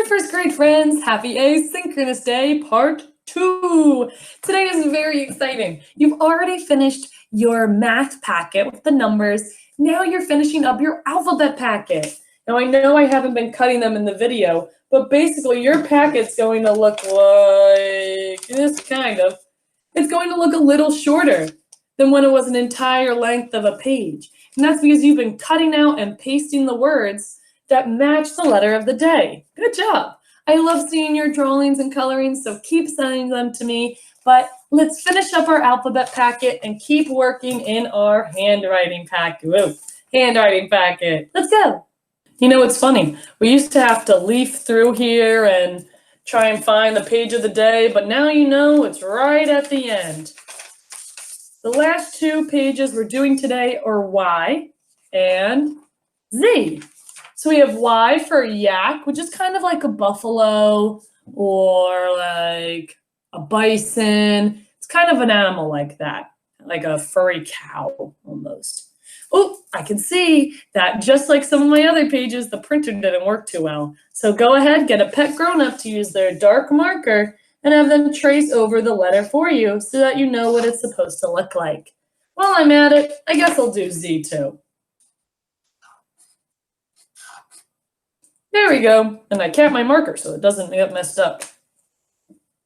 first grade friends, happy asynchronous day part 2. Today is very exciting. You've already finished your math packet with the numbers. Now you're finishing up your alphabet packet. Now I know I haven't been cutting them in the video, but basically your packet's going to look like this kind of. It's going to look a little shorter than when it was an entire length of a page. And that's because you've been cutting out and pasting the words that match the letter of the day. Good job. I love seeing your drawings and colorings, so keep sending them to me. But let's finish up our alphabet packet and keep working in our handwriting packet. Whoa, handwriting packet. Let's go. You know, it's funny. We used to have to leaf through here and try and find the page of the day, but now you know it's right at the end. The last 2 pages we're doing today are Y and Z. So we have Y for yak, which is kind of like a buffalo or like a bison. It's kind of an animal like that, like a furry cow almost. Oh, I can see that just like some of my other pages, the printer didn't work too well. So go ahead, get a pet grown-up to use their dark marker and have them trace over the letter for you so that you know what it's supposed to look like. While I'm at it, I guess I'll do Z too. There we go. And I kept my marker so it doesn't get messed up.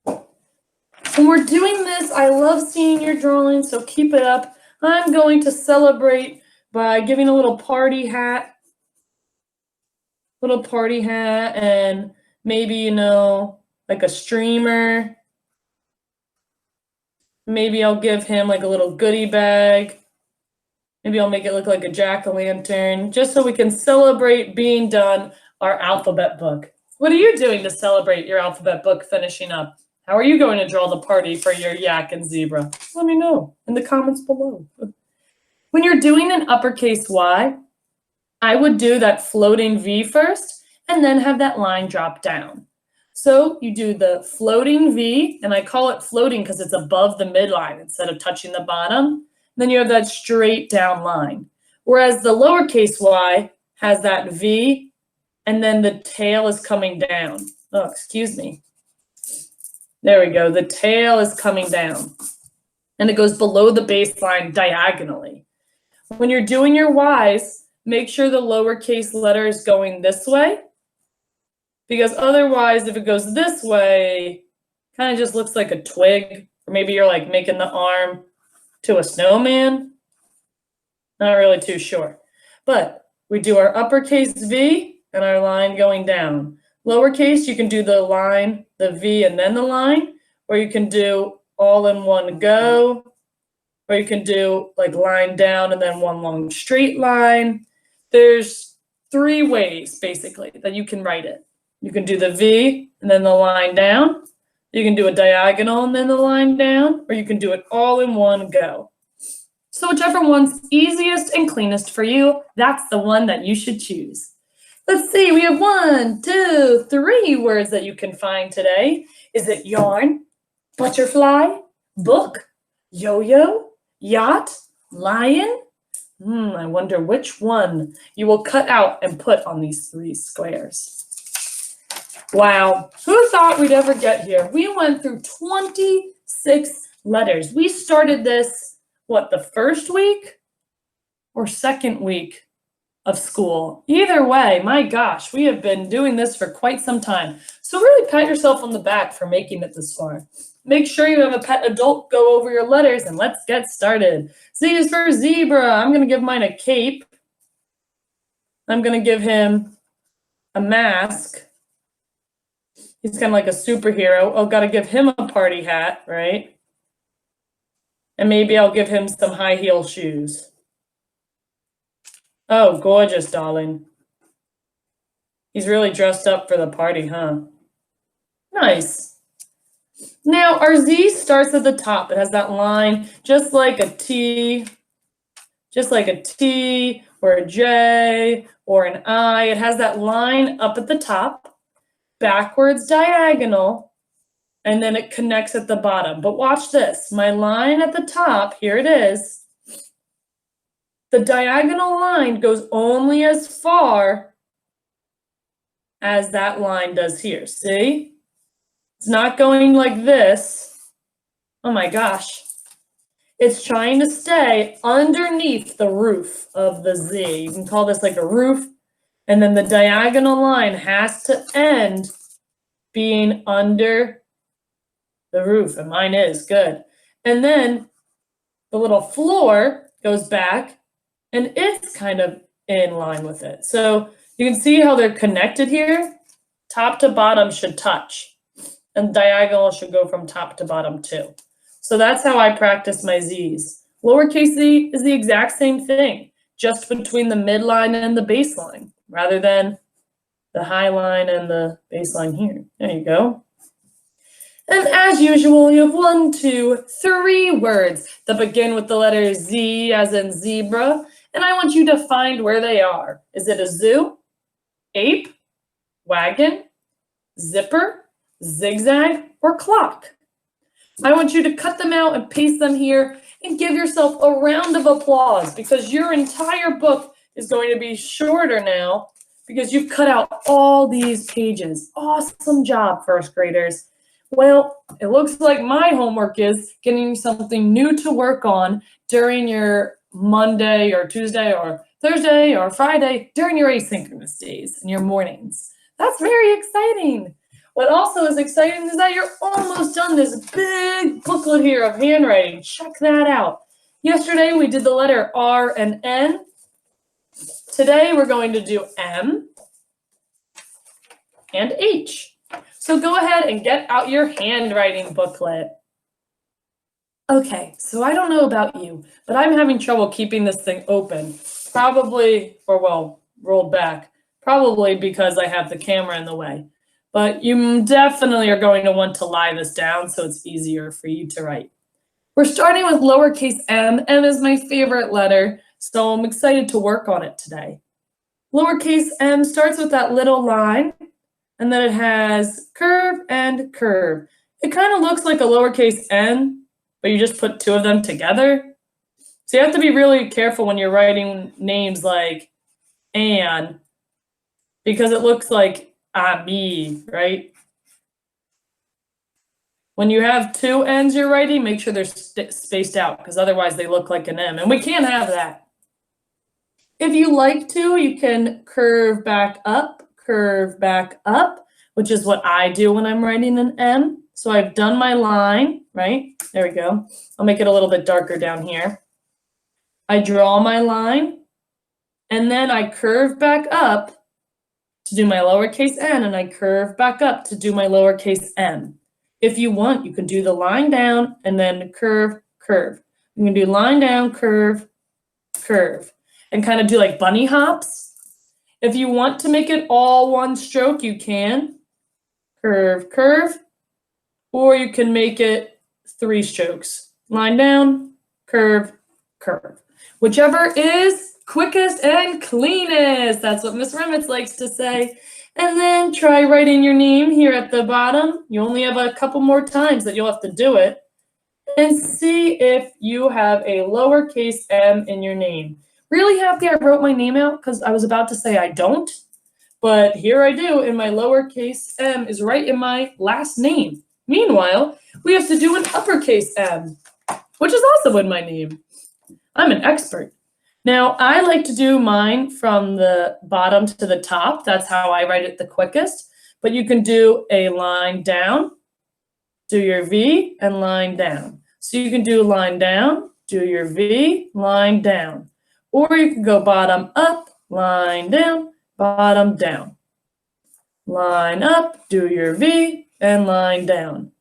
When we're doing this, I love seeing your drawings, so keep it up. I'm going to celebrate by giving a little party hat. And maybe, you know, like a streamer. Maybe I'll give him like a little goodie bag. Maybe I'll make it look like a jack-o'-lantern, just so we can celebrate being done our alphabet book. What are you doing to celebrate your alphabet book finishing up? How are you going to draw the party for your yak and zebra? Let me know in the comments below. When you're doing an uppercase Y, I would do that floating V first and then have that line drop down. So you do the floating V, and I call it floating because it's above the midline instead of touching the bottom. Then you have that straight down line. Whereas the lowercase y has that V, and then the tail is coming down. Oh, excuse me. There we go. The tail is coming down, and it goes below the baseline diagonally. When you're doing your Ys, make sure the lowercase letter is going this way, because otherwise, if it goes this way, kind of just looks like a twig, or maybe you're like making the arm to a snowman. Not really too sure. But we do our uppercase V and our line going down. Lowercase, you can do the line, the V, and then the line, or you can do all in one go, or you can do like line down and then one long straight line. There's 3 ways, basically, that you can write it. You can do the V and then the line down. You can do a diagonal and then the line down, or you can do it all in one go. So whichever one's easiest and cleanest for you, that's the one that you should choose. Let's see, we have 1, 2, 3 words that you can find today. Is it yarn, butterfly, book, yo-yo, yacht, lion? I wonder which one you will cut out and put on these 3 squares. Wow, who thought we'd ever get here? We went through 26 letters. We started this, what, the first week or second week of school? Either way, my gosh, we have been doing this for quite some time. So really pat yourself on the back for making it this far. Make sure you have a pet adult go over your letters, and let's get started. Z is for zebra. I'm going to give mine a cape. I'm going to give him a mask. He's kind of like a superhero. Oh, got to give him a party hat, right? And maybe I'll give him some high heel shoes. Oh, gorgeous, darling. He's really dressed up for the party, huh? Nice. Now, our Z starts at the top. It has that line just like a T or a J or an I. It has that line up at the top, backwards diagonal, and then it connects at the bottom. But watch this. My line at the top, here it is. The diagonal line goes only as far as that line does here. See? It's not going like this. Oh my gosh. It's trying to stay underneath the roof of the Z. You can call this like a roof. And then the diagonal line has to end being under the roof. And mine is good. And then the little floor goes back and it's kind of in line with it. So you can see how they're connected here. Top to bottom should touch. And diagonal should go from top to bottom too. So that's how I practice my Z's. Lowercase z is the exact same thing, just between the midline and the baseline, rather than the high line and the baseline here. There you go. And as usual, you have 1, 2, 3 words that begin with the letter Z as in zebra. And I want you to find where they are. Is it a zoo, ape, wagon, zipper, zigzag, or clock? I want you to cut them out and paste them here and give yourself a round of applause because your entire book is going to be shorter now because you've cut out all these pages. Awesome job, first graders. Well, it looks like my homework is getting you something new to work on during your Monday or Tuesday or Thursday or Friday during your asynchronous days and your mornings. That's very exciting. What also is exciting is that you're almost done this big booklet here of handwriting. Check that out. Yesterday we did the letter R and N. Today we're going to do M and H. So go ahead and get out your handwriting booklet. Okay, so I don't know about you, but I'm having trouble keeping this thing open. Probably, or well, rolled back. Probably because I have the camera in the way. But you definitely are going to want to lie this down so it's easier for you to write. We're starting with lowercase m. M is my favorite letter, so I'm excited to work on it today. Lowercase m starts with that little line, and then it has curve and curve. It kind of looks like a lowercase n, but you just put 2 of them together. So you have to be really careful when you're writing names like Anne, because it looks like Abi, right? When you have 2 N's you're writing, make sure they're spaced out because otherwise they look like an M, and we can't have that. If you like to, you can curve back up, which is what I do when I'm writing an M. So I've done my line, right? There we go. I'll make it a little bit darker down here. I draw my line, and then I curve back up to do my lowercase n, and I curve back up to do my lowercase m. If you want, you can do the line down and then curve, curve. You can do line down, curve, curve, and kind of do like bunny hops. If you want to make it all one stroke, you can. Curve, curve, or you can make it 3 strokes. Line down, curve, curve. Whichever is quickest and cleanest. That's what Miss Remitz likes to say. And then try writing your name here at the bottom. You only have a couple more times that you'll have to do it. And see if you have a lowercase m in your name. Really happy I wrote my name out because I was about to say I don't. But here I do, and my lowercase m is right in my last name. Meanwhile, we have to do an uppercase m, which is also in my name. I'm an expert. Now, I like to do mine from the bottom to the top. That's how I write it the quickest. But you can do a line down, do your V, and line down. So you can do line down, do your V, line down. Or you can go bottom up, line down, bottom down. Line up, do your V, and line down.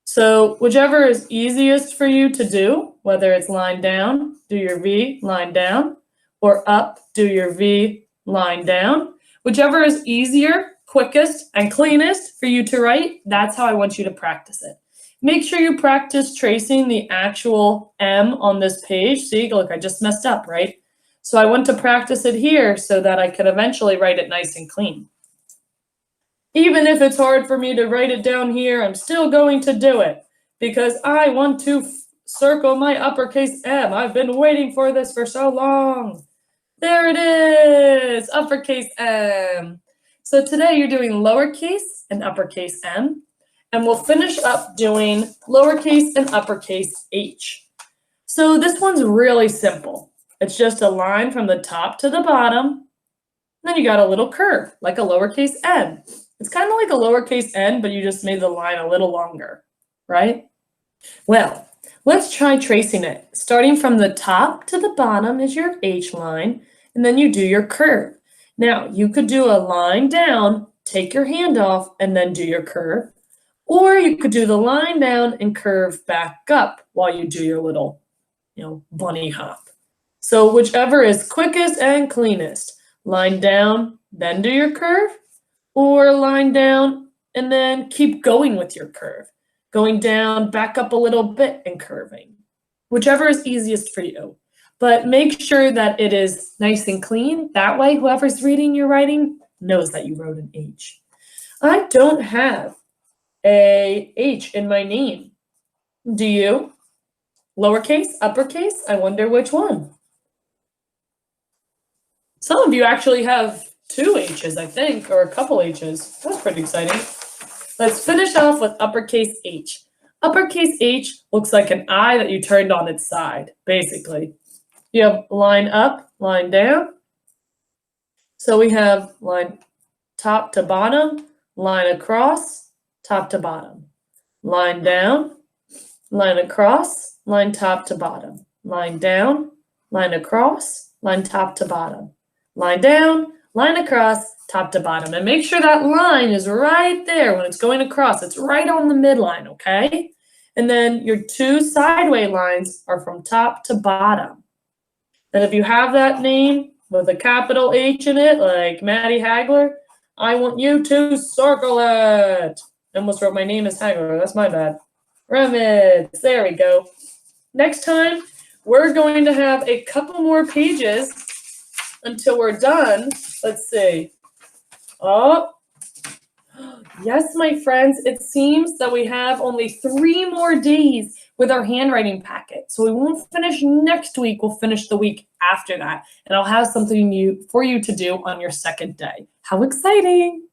So whichever is easiest for you to do, whether it's line down, do your V, line down, or up, do your V, line down. Whichever is easier, quickest, and cleanest for you to write, that's how I want you to practice it. Make sure you practice tracing the actual M on this page. See, look, I just messed up, right? So I want to practice it here so that I can eventually write it nice and clean. Even if it's hard for me to write it down here, I'm still going to do it because I want to circle my uppercase M. I've been waiting for this for so long. There it is, uppercase M. So today you're doing lowercase and uppercase m, and we'll finish up doing lowercase and uppercase h. So this one's really simple. It's just a line from the top to the bottom. Then you got a little curve, like a lowercase n. It's kind of like a lowercase n, but you just made the line a little longer, right? Well, let's try tracing it. Starting from the top to the bottom is your H line, and then you do your curve. Now, you could do a line down, take your hand off, and then do your curve. Or you could do the line down and curve back up while you do your little, bunny hop. So whichever is quickest and cleanest. Line down, then do your curve, or line down and then keep going with your curve. Going down, back up a little bit and curving. Whichever is easiest for you. But make sure that it is nice and clean. That way, whoever's reading your writing knows that you wrote an H. I don't have a H in my name. Do you? Lowercase, uppercase? I wonder which one. Some of you actually have 2 H's, I think, or a couple H's. That's pretty exciting. Let's finish off with uppercase H. Uppercase H looks like an I that you turned on its side, basically. You have line up, line down. So we have line top to bottom, line across, top to bottom. Line down, line across, line top to bottom. Line down, line across, line top to bottom. Line down, line across, top to bottom. And make sure that line is right there when it's going across. It's right on the midline, okay? And then your 2 sideway lines are from top to bottom. And if you have that name with a capital H in it, like Maddie Hagler, I want you to circle it. I almost wrote my name as Hagler. That's my bad. Remitz. There we go. Next time, we're going to have a couple more pages until we're done. Let's see. Oh, yes, my friends, it seems that we have only 3 more days with our handwriting packet. So we won't finish next week. We'll finish the week after that. And I'll have something for you to do on your second day. How exciting!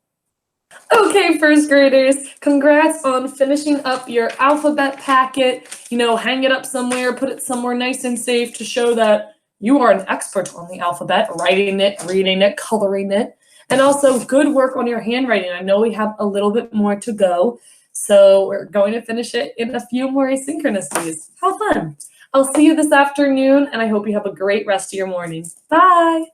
Okay, first graders, congrats on finishing up your alphabet packet. Hang it up somewhere, put it somewhere nice and safe to show that you are an expert on the alphabet, writing it, reading it, coloring it, and also good work on your handwriting. I know we have a little bit more to go, so we're going to finish it in a few more asynchronous days. How fun. I'll see you this afternoon, and I hope you have a great rest of your morning. Bye.